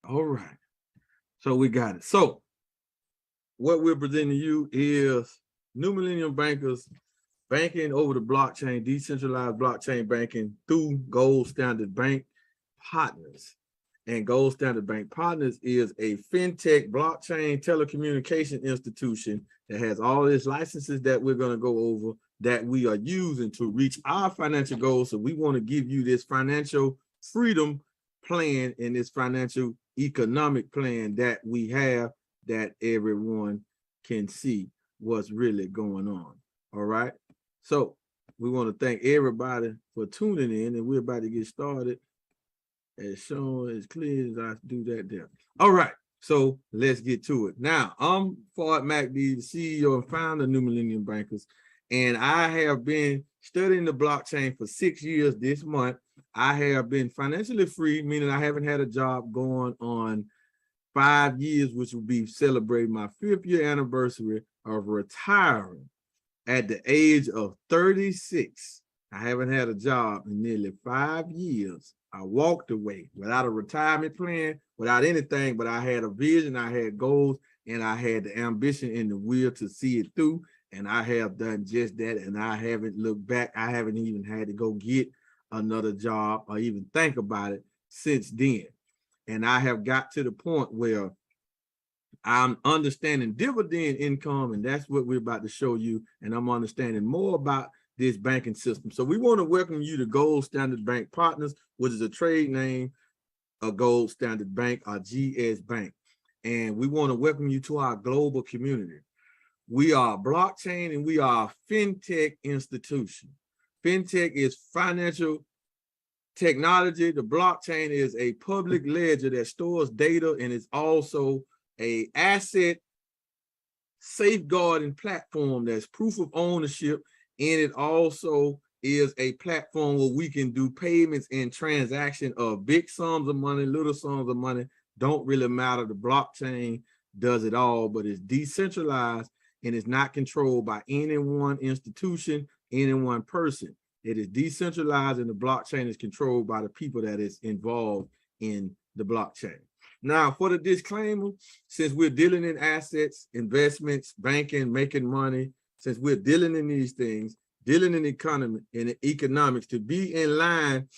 All right. So we got it. So what we're presenting to you is New Millennium Bankers banking over the blockchain, decentralized blockchain banking through Gold Standard Bank Partners. And Gold Standard Bank Partners is a fintech blockchain telecommunication institution that has all its licenses that we're going to go over that we are using to reach our financial goals. So we want to give you this financial freedom plan and this financial economic plan that we have that everyone can see what's really going on. All right. So we want to thank everybody for tuning in, and we're about to get started as shown as clear as I do that there. All right. So let's get to it. Now, I'm Ford McD, the CEO and founder of New Millennium Bankers, and I have been studying the blockchain for 6 years this month. I have been financially free, meaning I haven't had a job going on 5 years, which will be celebrating my 5th year anniversary of retiring at the age of 36. I haven't had a job in nearly 5 years. I walked away without a retirement plan, without anything, but I had a vision, I had goals, and I had the ambition and the will to see it through. And I have done just that, and I haven't looked back. I haven't even had to go get another job or even think about it since then. And I have got to the point where I'm understanding dividend income, and that's what we're about to show you. And I'm understanding more about this banking system. So we want to welcome you to Gold Standard Bank Partners, which is a trade name of Gold Standard Bank, or GS Bank. And we want to welcome you to our global community. We are a blockchain and we are a fintech institution. Fintech is financial technology. The blockchain is a public ledger that stores data, and it's also an asset safeguarding platform that's proof of ownership. And it also is a platform where we can do payments and transaction of big sums of money, little sums of money, don't really matter. The blockchain does it all, but it's decentralized and it's not controlled by any one institution, any one person. It is decentralized, and the blockchain is controlled by the people that is involved in the blockchain. Now, for the disclaimer, since we're dealing in assets, investments, banking, making money, since we're dealing in these things, dealing in economy and economics, to be in line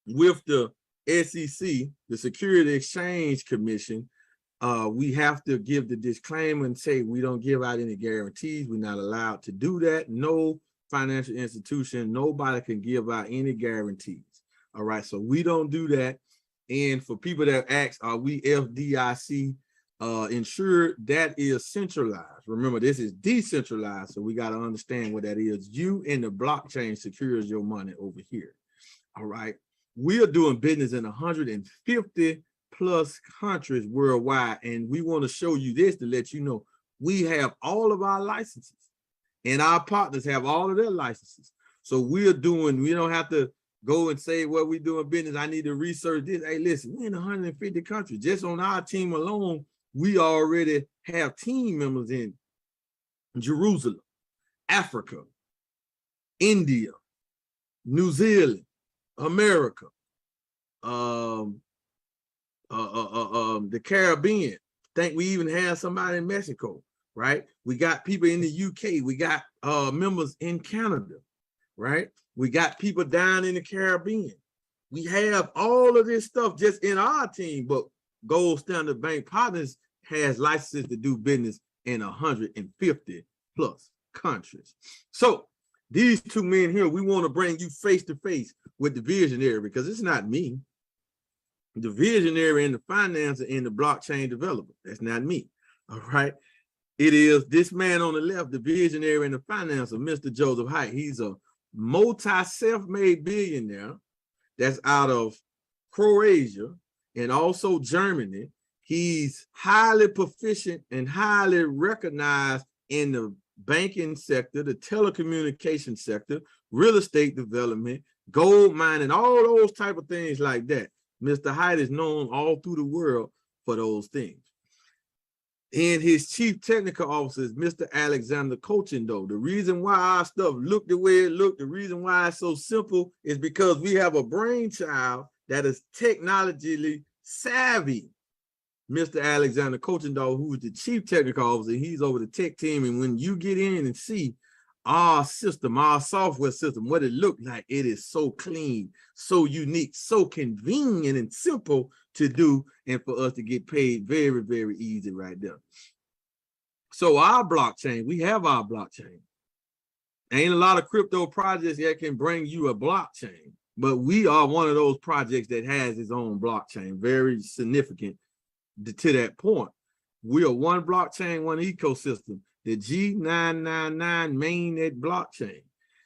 with the SEC, the Security Exchange Commission, we have to give the disclaimer and say we don't give out any guarantees. We're not allowed to do that. No financial institution, nobody can give out any guarantees. All right, so we don't do that. And for people that ask, are we FDIC insured? That is centralized. Remember, this is decentralized, so we got to understand what that is. You and the blockchain secures your money over here. All right, we are doing business in 150 plus countries worldwide, and we want to show you this to let you know we have all of our licenses, and our partners have all of their licenses. So we don't have to go and say, well, we're doing business, I need to research this. Hey, listen, we're in 150 countries. Just on our team alone, we already have team members in Jerusalem, Africa, India, New Zealand, America, the Caribbean. I think we even have somebody in Mexico, right? We got people in the UK. We got members in Canada, right? We got people down in the Caribbean. We have all of this stuff just in our team, but Gold Standard Bank Partners has licenses to do business in 150 plus countries. So these two men here, we want to bring you face to face with the visionary, because it's not me. The visionary and the financer and the blockchain developer. That's not me. All right. It is this man on the left, the visionary and the financer, Mr. Joseph Hite. He's a multi-self-made billionaire that's out of Croatia and also Germany. He's highly proficient and highly recognized in the banking sector, the telecommunication sector, real estate development, gold mining, all those type of things like that. Mr. Hite is known all through the world for those things. And his chief technical officer is Mr. Alexander Cochindo. The reason why our stuff looked the way it looked, the reason why it's so simple is because we have a brainchild that is technologically savvy Mr. Alexander Coaching Dog, who is the chief technical officer. He's over the tech team. And when you get in and see our system, our software system, what it looked like, it is so clean, so unique, so convenient and simple to do, and for us to get paid very, very easy right there. So our blockchain, we have our blockchain. Ain't a lot of crypto projects that can bring you a blockchain, but we are one of those projects that has its own blockchain, very significant to that point. We are one blockchain, one ecosystem, the G999 mainnet blockchain.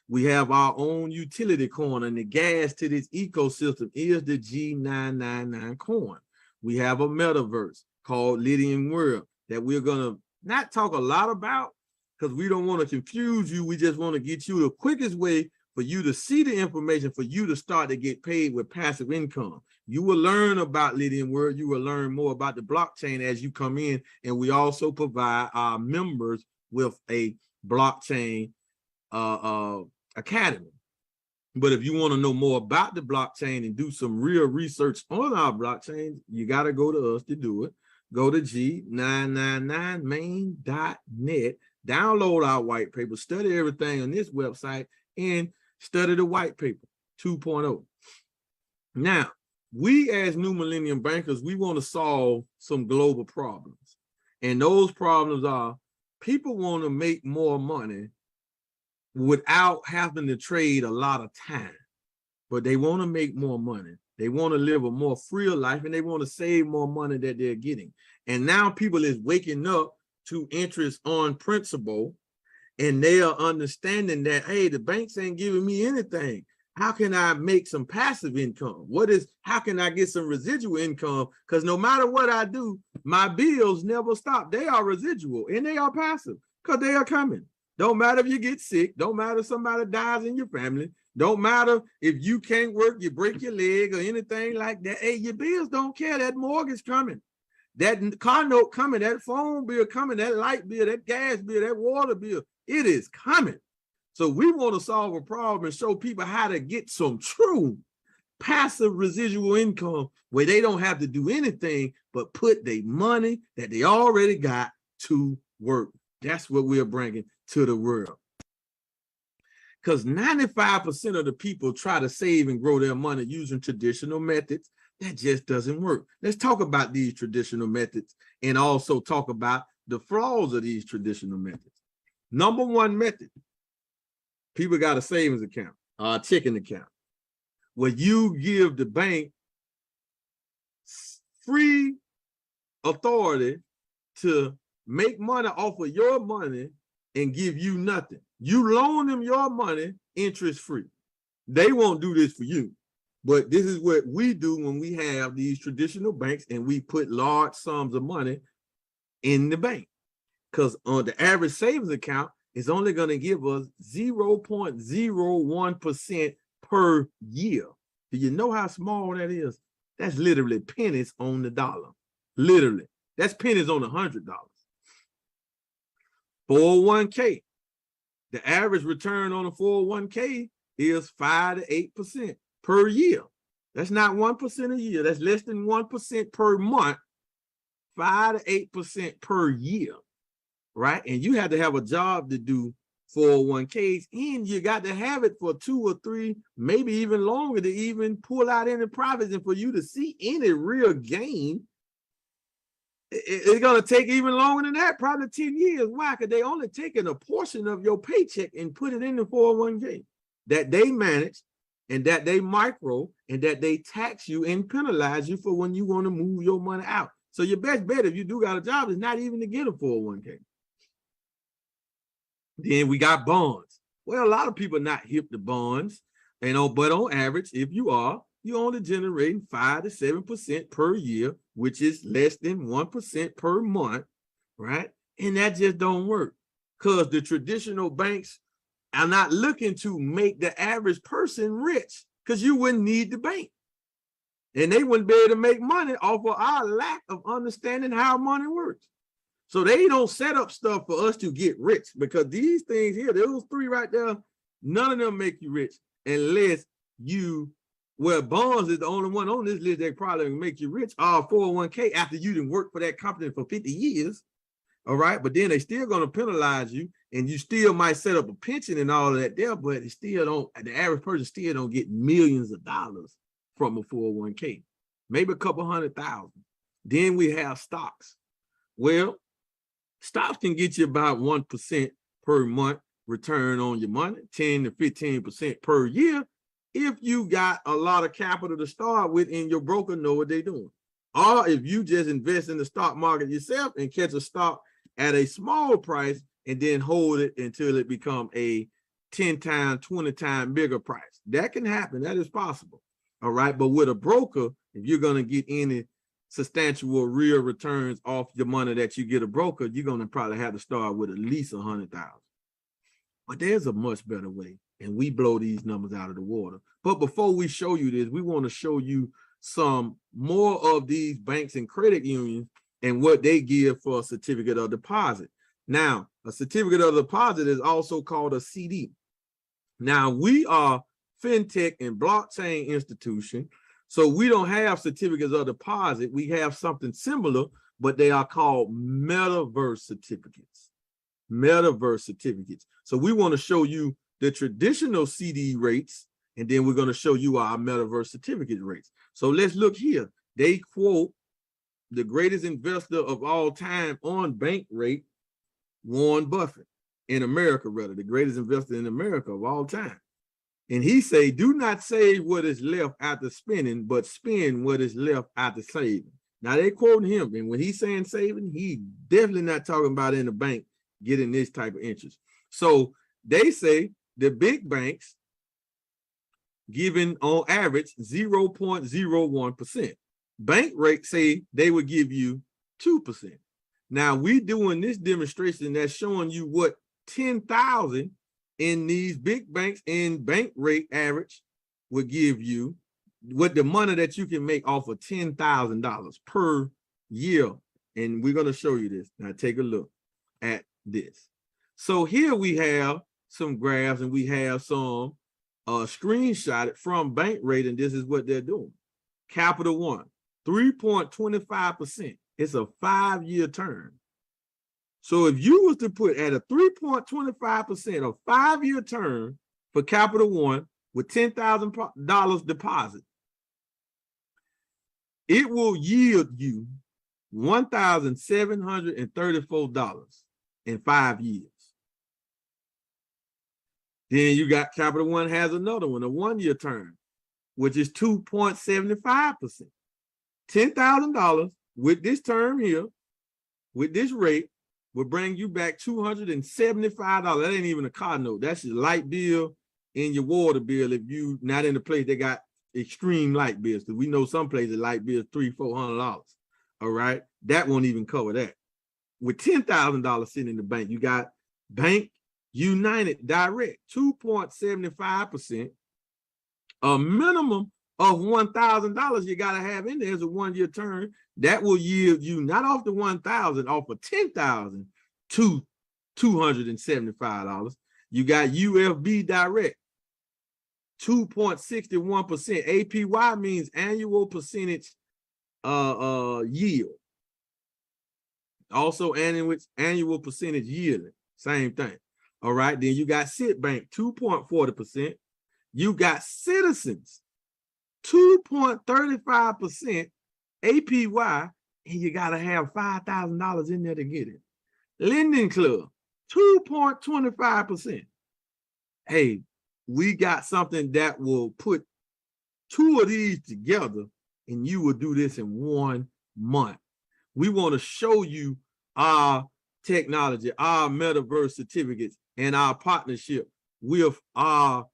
We have our own utility coin, and the gas to this ecosystem is the G999 coin. We have a metaverse called Lydian World that we're going to not talk a lot about because we don't want to confuse you. We just want to get you the quickest way for you to see the information, for you to start to get paid with passive income. You will learn about Lydian World. You will learn more about the blockchain as you come in. And we also provide our members with a blockchain academy. But if you want to know more about the blockchain and do some real research on our blockchain, you got to go to us to do it. Go to G999main.net, download our white paper, study everything on this website, and study the white paper 2.0. Now, we as New Millennium Bankers, we want to solve some global problems. And those problems are people want to make more money without having to trade a lot of time, but they want to make more money. They want to live a more freer life, and they want to save more money that they're getting. And now people is waking up to interest on principle, and they are understanding that, hey, the banks ain't giving me anything. How can I make some passive income? How can I get some residual income? Because no matter what I do, my bills never stop. They are residual and they are passive because they are coming. Don't matter if you get sick. Don't matter if somebody dies in your family. Don't matter if you can't work, you break your leg or anything like that. Hey, your bills don't care. That mortgage coming. That car note coming. That phone bill coming. That light bill, that gas bill, that water bill. It is coming. So we want to solve a problem and show people how to get some true passive residual income where they don't have to do anything but put their money that they already got to work. That's what we're bringing to the world. Because 95% of the people try to save and grow their money using traditional methods. That just doesn't work. Let's talk about these traditional methods and also talk about the flaws of these traditional methods. Number one method, people got a savings account, a checking account, where you give the bank free authority to make money off of your money and give you nothing. You loan them your money interest free. They won't do this for you. But this is what we do when we have these traditional banks and we put large sums of money in the bank. Because on the average savings account, it's only going to give us 0.01% per year. Do you know how small that is? That's literally pennies on the dollar. Literally. That's pennies on $100. 401k. The average return on a 401k is 5 to 8% per year. That's not 1% a year. That's less than 1% per month. 5 to 8% per year. Right? And you have to have a job to do 401ks, and you got to have it for 2 or 3, maybe even longer to even pull out any profits. And for you to see any real gain, it's going to take even longer than that, probably 10 years. Why? Because they only taking a portion of your paycheck and put it in the 401k that they manage and that they micro and that they tax you and penalize you for when you want to move your money out. So your best bet if you do got a job is not even to get a 401k. Then we got bonds. Well, a lot of people are not hip to bonds, but on average, if you are, you're only generating 5 to 7% per year, which is less than 1% per month, right? And that just don't work because the traditional banks are not looking to make the average person rich because you wouldn't need the bank. And they wouldn't be able to make money off of our lack of understanding how money works. So they don't set up stuff for us to get rich because these things here, those 3 right there, none of them make you rich unless you Where bonds is the only one on this list that probably make you rich, 401k after you didn't work for that company for 50 years. All right, but then they still going to penalize you, and you still might set up a pension and all of that there, but it still don't, the average person still don't get millions of dollars from a 401k, maybe a couple 100,000. Then we have stocks. Well, stocks can get you about 1% per month return on your money, 10 to 15% per year, if you got a lot of capital to start with and your broker know what they're doing. Or if you just invest in the stock market yourself and catch a stock at a small price and then hold it until it become a 10 times, 20 times bigger price. That can happen. That is possible. All right. But with a broker, if you're going to get any substantial real returns off your money that you get a broker, you're going to probably have to start with at least 100,000. But there's a much better way, and we blow these numbers out of the water. But before we show you this, we want to show you some more of these banks and credit unions and what they give for a certificate of deposit. Now, a certificate of deposit is also called a CD. Now, we are fintech and blockchain institution, so we don't have certificates of deposit. We have something similar, but they are called metaverse certificates. Metaverse certificates. So we want to show you the traditional CD rates, and then we're going to show you our metaverse certificate rates. So let's look here. They quote the greatest investor of all time on bank rate, Warren Buffett, in America, rather, the greatest investor in America of all time. And he say, do not save what is left after spending, but spend what is left after saving. Now they quoting him, and when he's saying saving, he definitely not talking about in the bank getting this type of interest. So they say the big banks giving on average 0.01%. Bank rates say they would give you 2%. Now we doing this demonstration that's showing you what 10,000 in these big banks and bank rate average would give you, what the money that you can make off of $10,000 per year. And we're going to show you this. Now take a look at this. So here we have some graphs and we have some screenshotted from bank rate, and this is what they're doing. Capital One, 3.25%. It's a 5-year term. So if you was to put at a 3.25%, a 5-year term for Capital One with $10,000 deposit, it will yield you $1,734 in 5 years. Then you got Capital One has another one, a 1-year term, which is 2.75%. $10,000 with this term here, with this rate, will bring you back $275. That ain't even a car note. That's your light bill and your water bill if you not in a place they got extreme light bills. Because we know some places light bills $300-400. All right. That won't even cover that. With $10,000 sitting in the bank, you got Bank United Direct, 2.75%. A minimum of $1,000 you got to have in there as a 1-year term. That will yield you not off the $1,000, off of $10,000 to $275. You got UFB Direct, 2.61%. APY means annual percentage yield. Also annual percentage yielding, same thing. All right, then you got Citibank, 2.40%. You got Citizens, 2.35% APY, and you got to have $5,000 in there to get it. Lending Club, 2.25%. Hey, we got something that will put 2 of these together, and you will do this in 1 month. We want to show you our technology, our metaverse certificates, and our partnership with our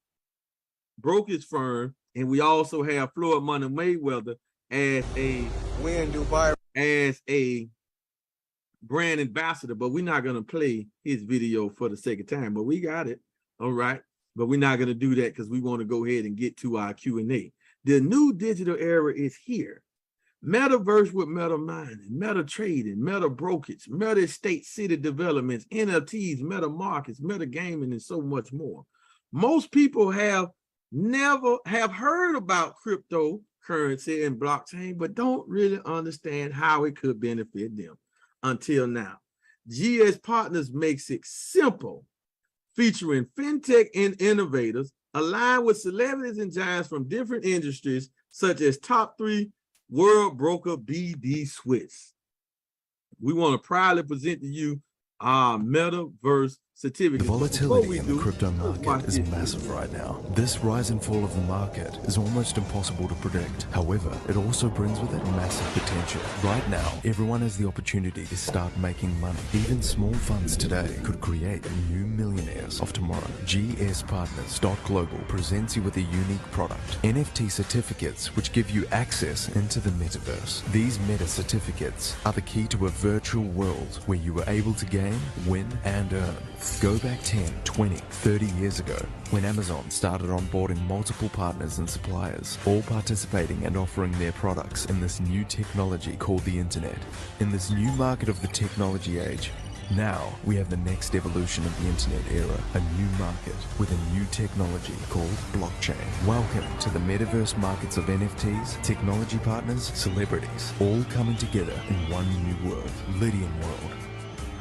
brokerage firm. And we also have Floyd Money Mayweather as a brand ambassador, but we're not going to play his video for the sake of time, but we got it. All right. But we're not going to do that because we want to go ahead and get to our Q&A. The new digital era is here. Metaverse with meta mining, meta trading, meta brokerage, meta estate city developments, NFTs, meta markets, meta gaming, and so much more. Most people have never have heard about cryptocurrency and blockchain, but don't really understand how it could benefit them until now. GS Partners makes it simple, featuring fintech and innovators aligned with celebrities and giants from different industries, such as top 3 world broker BD Swiss. We want to proudly present to you our metaverse certificate. The volatility in the crypto market is massive right now. This rise and fall of the market is almost impossible to predict. However, it also brings with it massive potential. Right now, everyone has the opportunity to start making money. Even small funds today could create new millionaires of tomorrow. GS Partners Global presents you with a unique product, NFT certificates, which give you access into the metaverse. These meta certificates are the key to a virtual world where you are able to gain, win, and earn. Go back 10, 20, 30 years ago when Amazon started onboarding multiple partners and suppliers, all participating and offering their products in this new technology called the internet. In this new market of the technology age, now we have the next evolution of the internet era, a new market with a new technology called blockchain. Welcome to the metaverse markets of NFTs, technology partners, celebrities, all coming together in one new world, Lydian world.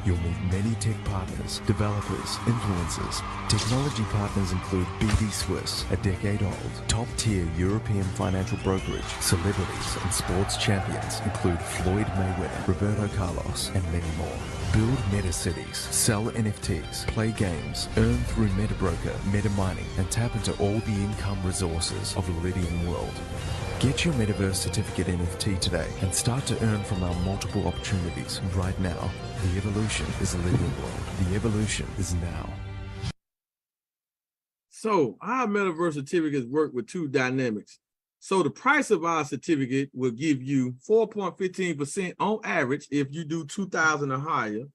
You'll meet many tech partners, developers, influencers. Technology partners include BD Swiss, a decade old, top-tier European financial brokerage. Celebrities and sports champions include Floyd Mayweather, Roberto Carlos, and many more. Build meta cities, sell NFTs, play games, earn through meta broker, meta mining, and tap into all the income resources of the Lydian world. Get your Metaverse Certificate NFT today and start to earn from our multiple opportunities right now. The evolution is a Lydian world. The evolution is now. So our Metaverse certificates work with 2 dynamics. So the price of our certificate will give you 4.15% on average if you do 2,000 or higher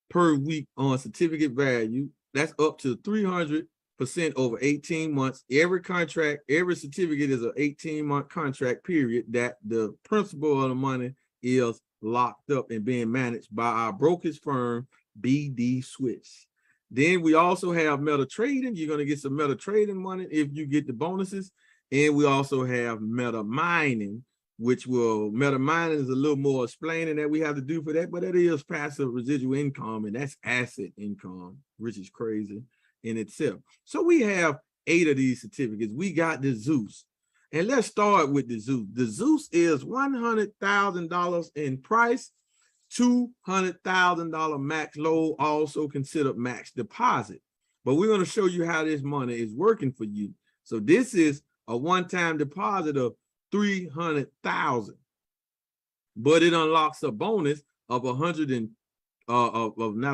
per week on certificate value. That's up to 300% over 18 months. Every contract, every certificate is an 18-month contract period that the principal of the money is locked up and being managed by our brokerage firm, BD Swiss. Then we also have meta trading. You're going to get some meta trading money if you get the bonuses. And we also have meta mining, meta mining is a little more explaining that we have to do for that, but that is passive residual income, and that's asset income, which is crazy in itself. So we have 8 of these certificates. We got the Zeus. And let's start with the Zeus. The Zeus is $100,000 in price, $200,000 max load, also considered max deposit. But we're going to show you how this money is working for you. So this is a one-time deposit of $300,000, but it unlocks a bonus of of not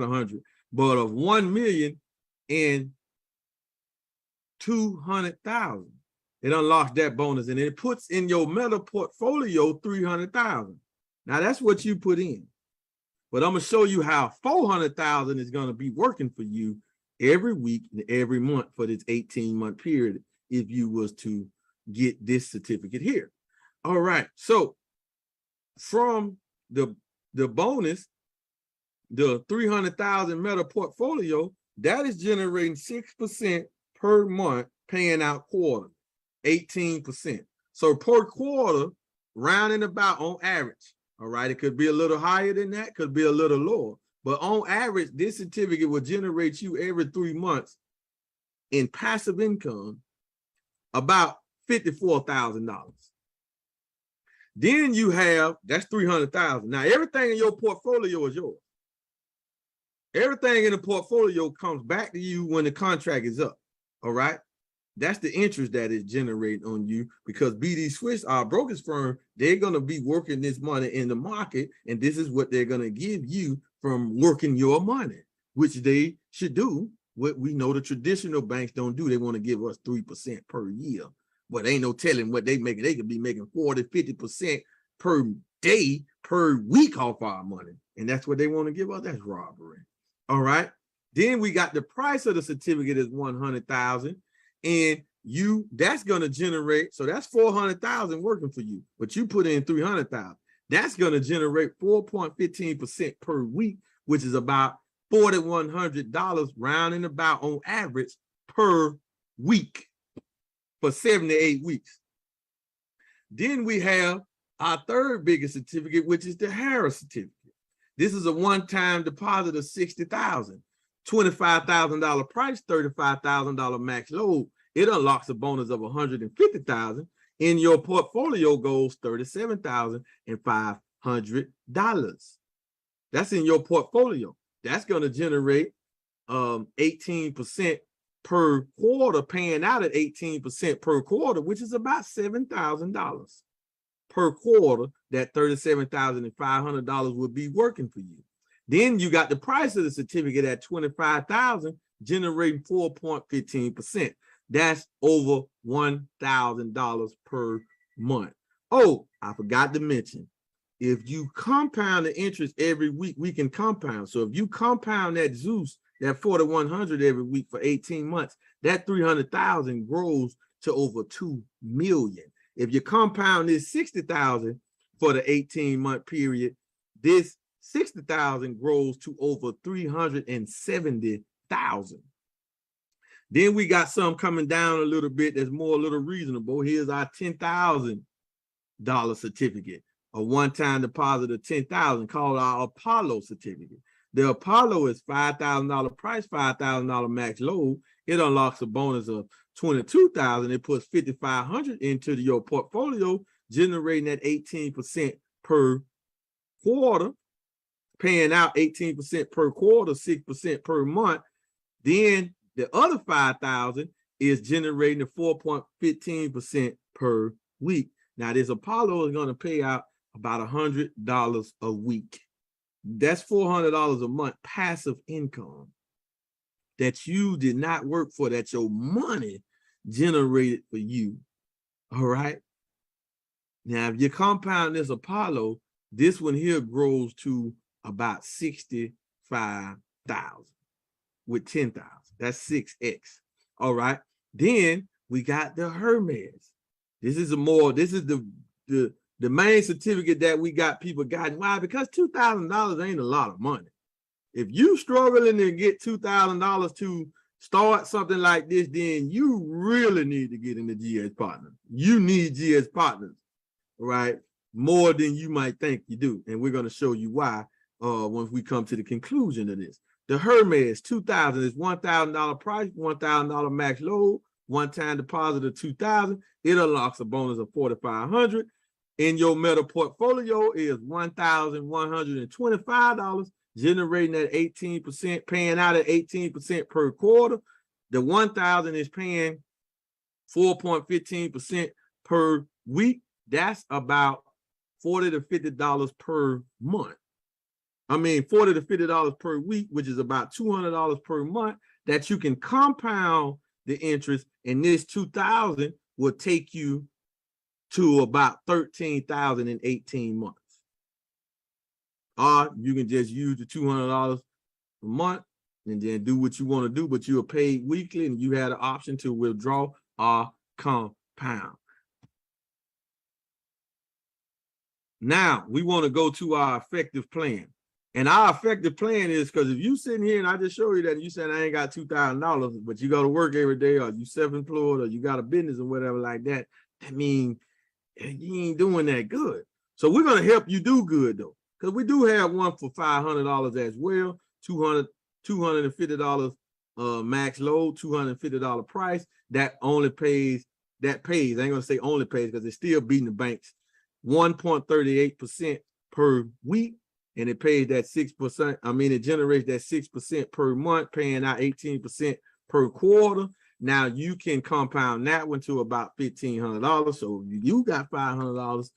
100, but of 1,200,000. It unlocks that bonus and it puts in your meta portfolio 300,000. Now that's what you put in, but I'm gonna show you how 400,000 is gonna be working for you every week and every month for this 18-month period if you was to get this certificate here. All right, so from the bonus, the 300,000 meta portfolio, that is generating 6% per month, paying out quarter, 18%. So per quarter, rounding about on average. All right, it could be a little higher than that, could be a little lower, but on average, this certificate will generate you every 3 months in passive income about $54,000. Then you have, that's 300,000. Now everything in your portfolio is yours. Everything in the portfolio comes back to you when the contract is up. All right. That's the interest that is generated on you, because BD Swiss, our brokerage firm, they're going to be working this money in the market, and this is what they're going to give you from working your money, which they should do. What we know the traditional banks don't do. They want to give us 3% per year, but ain't no telling what they make. They could be making 40, 50% per day, per week off our money. And that's what they want to give us. That's robbery. All right. Then we got the price of the certificate is 100,000. And that's going to generate, so that's 400,000 working for you, but you put in 300,000. That's going to generate 4.15% per week, which is about $4,100 rounding about on average per week. for 78 weeks. Then we have our third biggest certificate, which is the Harris certificate. This is a one-time deposit of $60,000, $25,000 price, $35,000 max load. It unlocks a bonus of $150,000. In your portfolio goes $37,500. That's in your portfolio. That's going to generate 18% per quarter, paying out at 18% per quarter, which is about $7,000 per quarter. That $37,500 would be working for you. Then you got the price of the certificate at $25,000, generating 4.15%. That's over $1,000 per month. Oh, I forgot to mention, if you compound the interest every week, we can compound. So if you compound that Zeus, that 4,100 every week for 18 months, that 300,000 grows to over 2 million. If you compound this 60,000 for the 18-month period, this 60,000 grows to over 370,000. Then we got some coming down a little bit that's more a little reasonable. Here's our $10,000 certificate, a one-time deposit of $10,000 called our Apollo certificate. The Apollo is $5,000 price, $5,000 max load. It unlocks a bonus of $22,000. It puts $5,500 into your portfolio, generating that 18% per quarter, paying out 18% per quarter, 6% per month. Then the other $5,000 is generating the 4.15% per week. Now, this Apollo is going to pay out about $100 a week. That's $400 a month passive income that you did not work for, that your money generated for you. All right. Now, if you compound this Apollo, this one here grows to about 65,000 with 10,000. That's 6x. All right. Then we got the Hermes. This is the main certificate that we got people gotten. Why? Because $2,000 ain't a lot of money. If you struggling to get $2,000 to start something like this, then you really need to get into GS Partners. You need GS Partners, right? More than you might think you do. And we're going to show you why once we come to the conclusion of this. The Hermes 2,000 is $1,000 price, $1,000 max load, one-time deposit of $2,000. It unlocks a bonus of $4,500. In your meta portfolio is $1,125, generating that 18%, paying out at 18% per quarter. The 1,000 is paying 4.15% per week. That's about $40 to $50 per month. I mean, $40 to $50 per week, which is about $200 per month, that you can compound the interest. And this 2,000 will take you to about 13,000 in 18 months. Or you can just use the $200 a month and then do what you want to do, but you are paid weekly and you had an option to withdraw or compound. Now we want to go to our effective plan. And our effective plan is, because if you sitting here and I just show you that and you said I ain't got $2,000, but you go to work every day, or you self-employed, or you got a business or whatever like that, that means you ain't doing that good. So we're going to help you do good though, because we do have one for $500 as well, $250 max load, $250 price. That pays, I ain't going to say only pays because it's still beating the banks, 1.38% per week. And it pays that 6%. I mean, it generates that 6% per month, paying out 18% per quarter. Now you can compound that one to about $1,500. So if you got $500,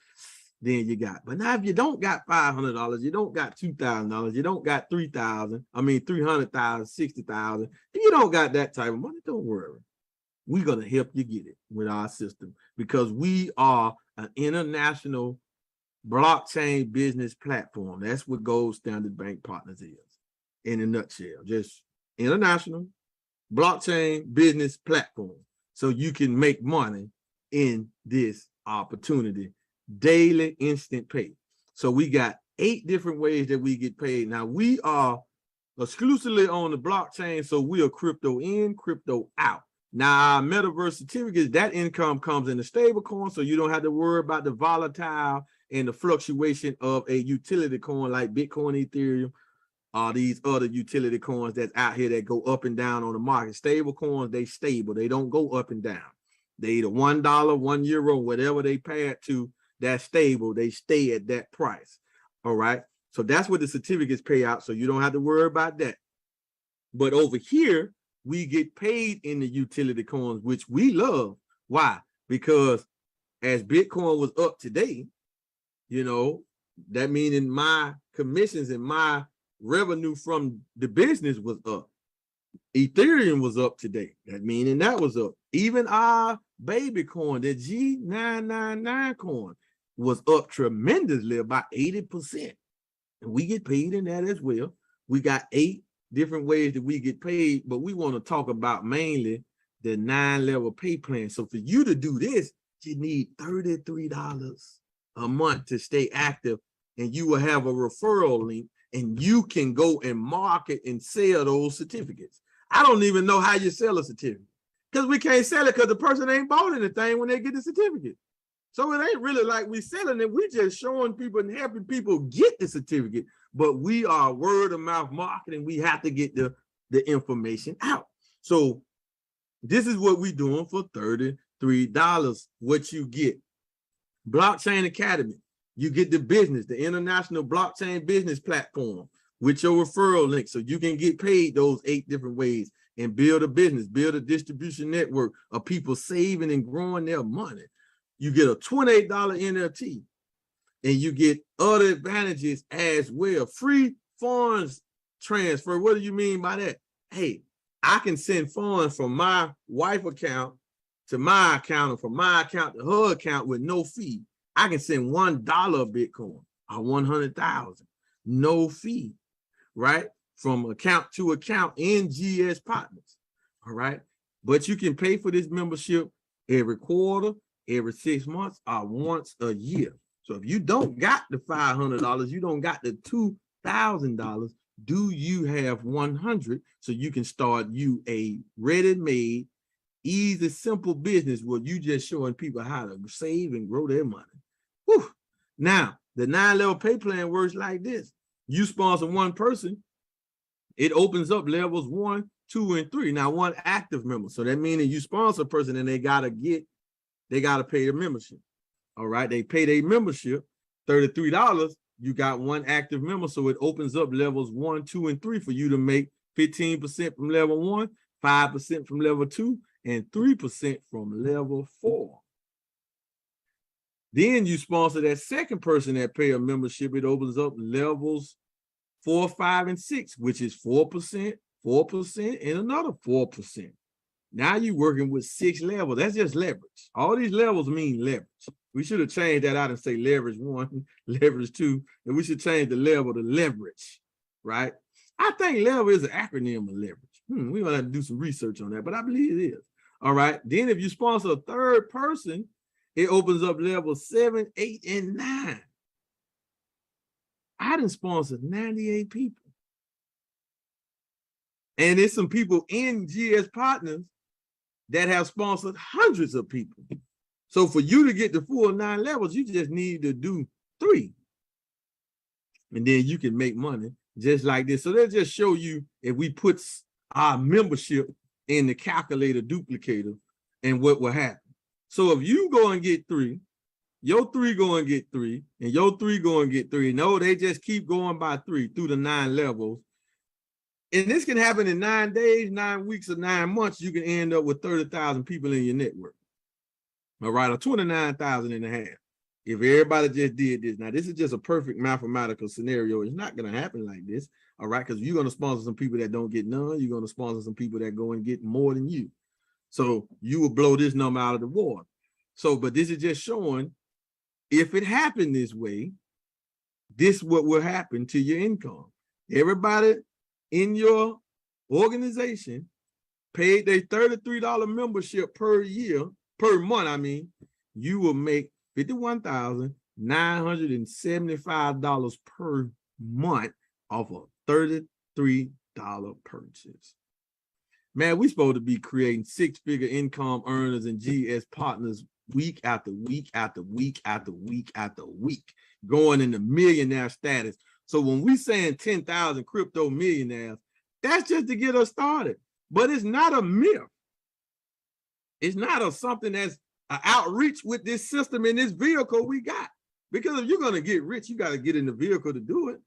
then you got. But now if you don't got $500, you don't got $2,000, you don't got $300,000, 60,000. If you don't got that type of money, don't worry. We're going to help you get it with our system, because we are an international blockchain business platform. That's what Gold Standard Bank Partners is in a nutshell. Just international blockchain business platform, so you can make money in this opportunity. Daily instant pay. So we got 8 different ways that we get paid. Now we are exclusively on the blockchain, so we are crypto in, crypto out. Now, our metaverse certificates, that income comes in a stable coin, so you don't have to worry about the volatile and the fluctuation of a utility coin like Bitcoin, Ethereum, or these other utility coins that's out here that go up and down on the market. Stable coins, they stable. They don't go up and down. They either $1, €1, whatever they pay it to, that's stable. They stay at that price. All right. So that's what the certificates pay out. So you don't have to worry about that. But over here, we get paid in the utility coins, which we love. Why? Because as Bitcoin was up today, you know, that meaning my commissions and my revenue from the business was up. Ethereum was up today. That meaning that was up. Even our baby coin, the G999 coin, was up tremendously, about 80%. And we get paid in that as well. We got 8 different ways that we get paid, but we want to talk about mainly the 9-level pay plan. So for you to do this, you need $33 a month to stay active, and you will have a referral link, and you can go and market and sell those certificates. I don't even know how you sell a certificate, because we can't sell it because the person ain't bought anything when they get the certificate. So it ain't really like we selling it. We just showing people and helping people get the certificate. But we are word of mouth marketing. We have to get the information out. So this is what we're doing for $33. What you get. Blockchain Academy. You get the business, the international blockchain business platform with your referral link. So you can get paid those 8 different ways and build a business, build a distribution network of people saving and growing their money. You get a $28 NFT, and you get other advantages as well. Free funds transfer. What do you mean by that? Hey, I can send funds from my wife account to my account, and from my account to her account with no fee. I can send $1 of Bitcoin or 100,000, no fee, right? From account to account in GS Partners, all right? But you can pay for this membership every quarter, every 6 months, or once a year. So if you don't got the $500, you don't got the $2,000, do you have 100 so you can start you a ready-made, easy, simple business where you just showing people how to save and grow their money. Whew. Now, the 9-level pay plan works like this. You sponsor one person, it opens up levels 1, 2, and 3. Now, one active member. So that means that you sponsor a person and they got to pay the membership. All right, they pay their membership, $33. You got one active member, so it opens up levels 1, 2, and 3 for you to make 15% from level 1, 5% from level 2, and 3% from level 4. Then you sponsor that second person that pay a membership. It opens up levels 4, 5, and 6, which is 4%, 4%, and another 4%. Now you're working with 6 levels. That's just leverage. All these levels mean leverage. We should have changed that out and say leverage 1, leverage 2, and we should change the level to leverage, right? I think level is an acronym of leverage. We're gonna have to do some research on that, but I believe it is. All right. Then if you sponsor a third person, it opens up levels 7, 8, and 9. I done sponsored 98 people. And there's some people in GS Partners that have sponsored hundreds of people. So for you to get the full 9 levels, you just need to do 3. And then you can make money just like this. So they'll just show you if we put our membership in the calculator duplicator and what will happen. So if you go and get 3, your 3 go and get 3, and your 3 go and get 3. No, they just keep going by 3 through the 9 levels. And this can happen in 9 days, 9 weeks, or 9 months. You can end up with 30,000 people in your network. All right, or 29,000 and a half. If everybody just did this. Now, this is just a perfect mathematical scenario. It's not going to happen like this. All right, because you're going to sponsor some people that don't get none. You're going to sponsor some people that go and get more than you. So you will blow this number out of the water. So, but this is just showing if it happened this way, this is what will happen to your income. Everybody in your organization paid their $33 membership per month, I mean, you will make $51,975 per month off a $33 purchase. Man, we supposed to be creating six-figure income earners and GS partners week after week after week after week after week, going into millionaire status. So when we saying 10,000 crypto millionaires, that's just to get us started. But it's not a myth. It's not something that's an outreach with this system and this vehicle we got. Because if you're going to get rich, you got to get in the vehicle to do it.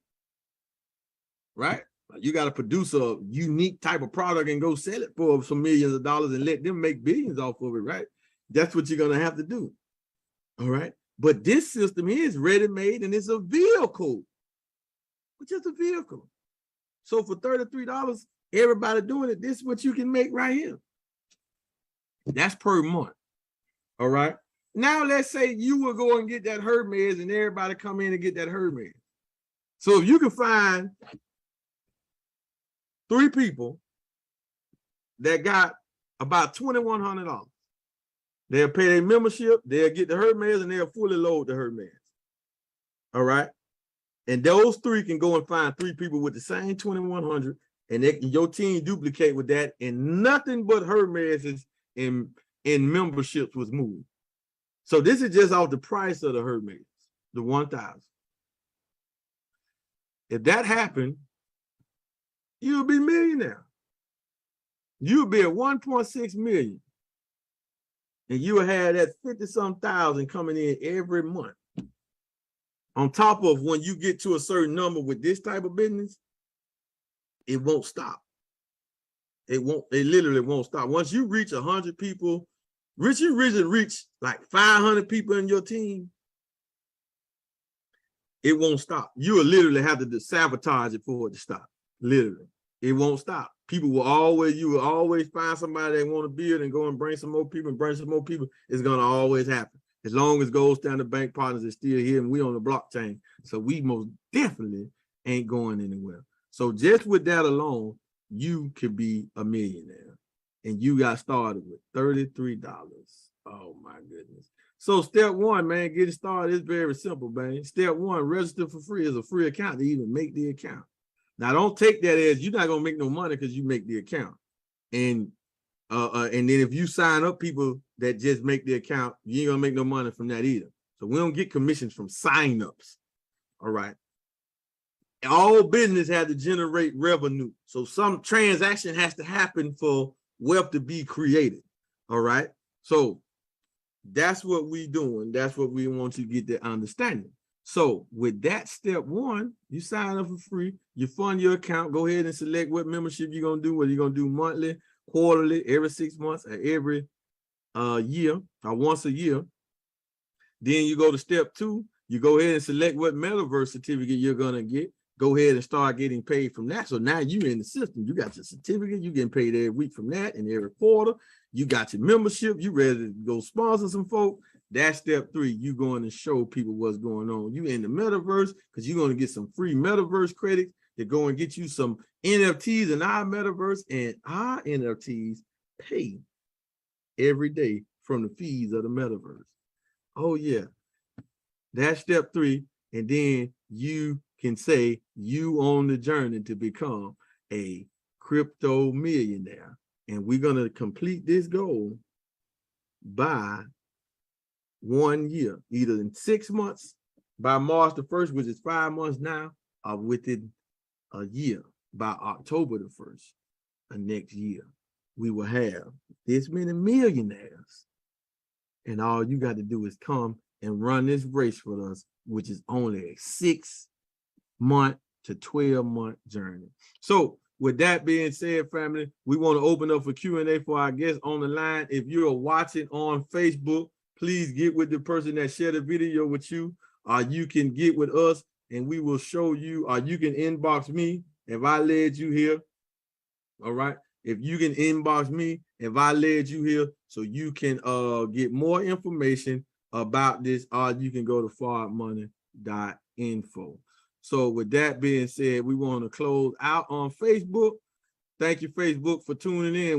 Right? You got to produce a unique type of product and go sell it for some millions of dollars and let them make billions off of it, right? That's what you're going to have to do. All right? But this system is ready-made and it's a vehicle. It's just a vehicle. So for $33, everybody doing it, this is what you can make right here. That's per month. All right? Now let's say you will go and get that Hermes and everybody come in and get that Hermes. So if you can find 3 people that got about $2,100, they'll pay their membership, they'll get the Hermes, and they'll fully load the Hermes. All right? And those 3 can go and find 3 people with the same 2,100, and your team duplicate with that, and nothing but Hermes in memberships was moved. So this is just off the price of the Hermes, the 1,000. If that happened, you'll be millionaire. You'll be at 1.6 million. And you will have that 50-some thousand coming in every month. On top of when you get to a certain number with this type of business, it won't stop. It literally won't stop. Once you reach 100 people, you reach like 500 people in your team, it won't stop. You will literally have to sabotage it for it to stop. Literally, it won't stop. You will always find somebody that want to build and go and bring some more people and bring some more people. It's going to always happen. As long as Gold Standard Bank Partners is still here and we on the blockchain. So we most definitely ain't going anywhere. So just with that alone, you could be a millionaire. And you got started with $33. Oh my goodness. So step 1, man, getting started is very simple, man. Step 1, register for free. Is a free account to even make the account. Now, don't take that as you're not gonna make no money because you make the account. And then if you sign up people that just make the account, you ain't gonna make no money from that either. So we don't get commissions from sign-ups. All right. All business has to generate revenue. So some transaction has to happen for wealth to be created. All right. So that's what we doing. That's what we want you to get the understanding. So with that step 1, you sign up for free, you fund your account, go ahead and select what membership you're going to do, whether you're going to do monthly, quarterly, every 6 months, or every year, or once a year. Then you go to step 2, you go ahead and select what metaverse certificate you're going to get. Go ahead and start getting paid from that. So now you're in the system. You got your certificate, you're getting paid every week from that and every quarter. You got your membership, you ready to go sponsor some folk. That's step 3. You're going to show people what's going on. You in the metaverse because you're going to get some free metaverse credits to go and get you some NFTs in our metaverse, and our NFTs pay every day from the fees of the metaverse. Oh yeah, that's step 3. And then you can say you on the journey to become a crypto millionaire. And we're going to complete this goal by 1 year, either in 6 months by March the 1st, which is 5 months now, or within a year by October the 1st of next year. We will have this many millionaires. And all you got to do is come and run this race for us, which is only a 6-month to 12-month journey. So with that being said, family, we want to open up for Q&A for our guests on the line. If you're watching on Facebook, please get with the person that shared the video with you. You can get with us and we will show you, or you can inbox me if I led you here. All right. If you can inbox me if I led you here, so you can get more information about this, or you can go to forwardmoney.info. So with that being said, we want to close out on Facebook. Thank you, Facebook, for tuning in.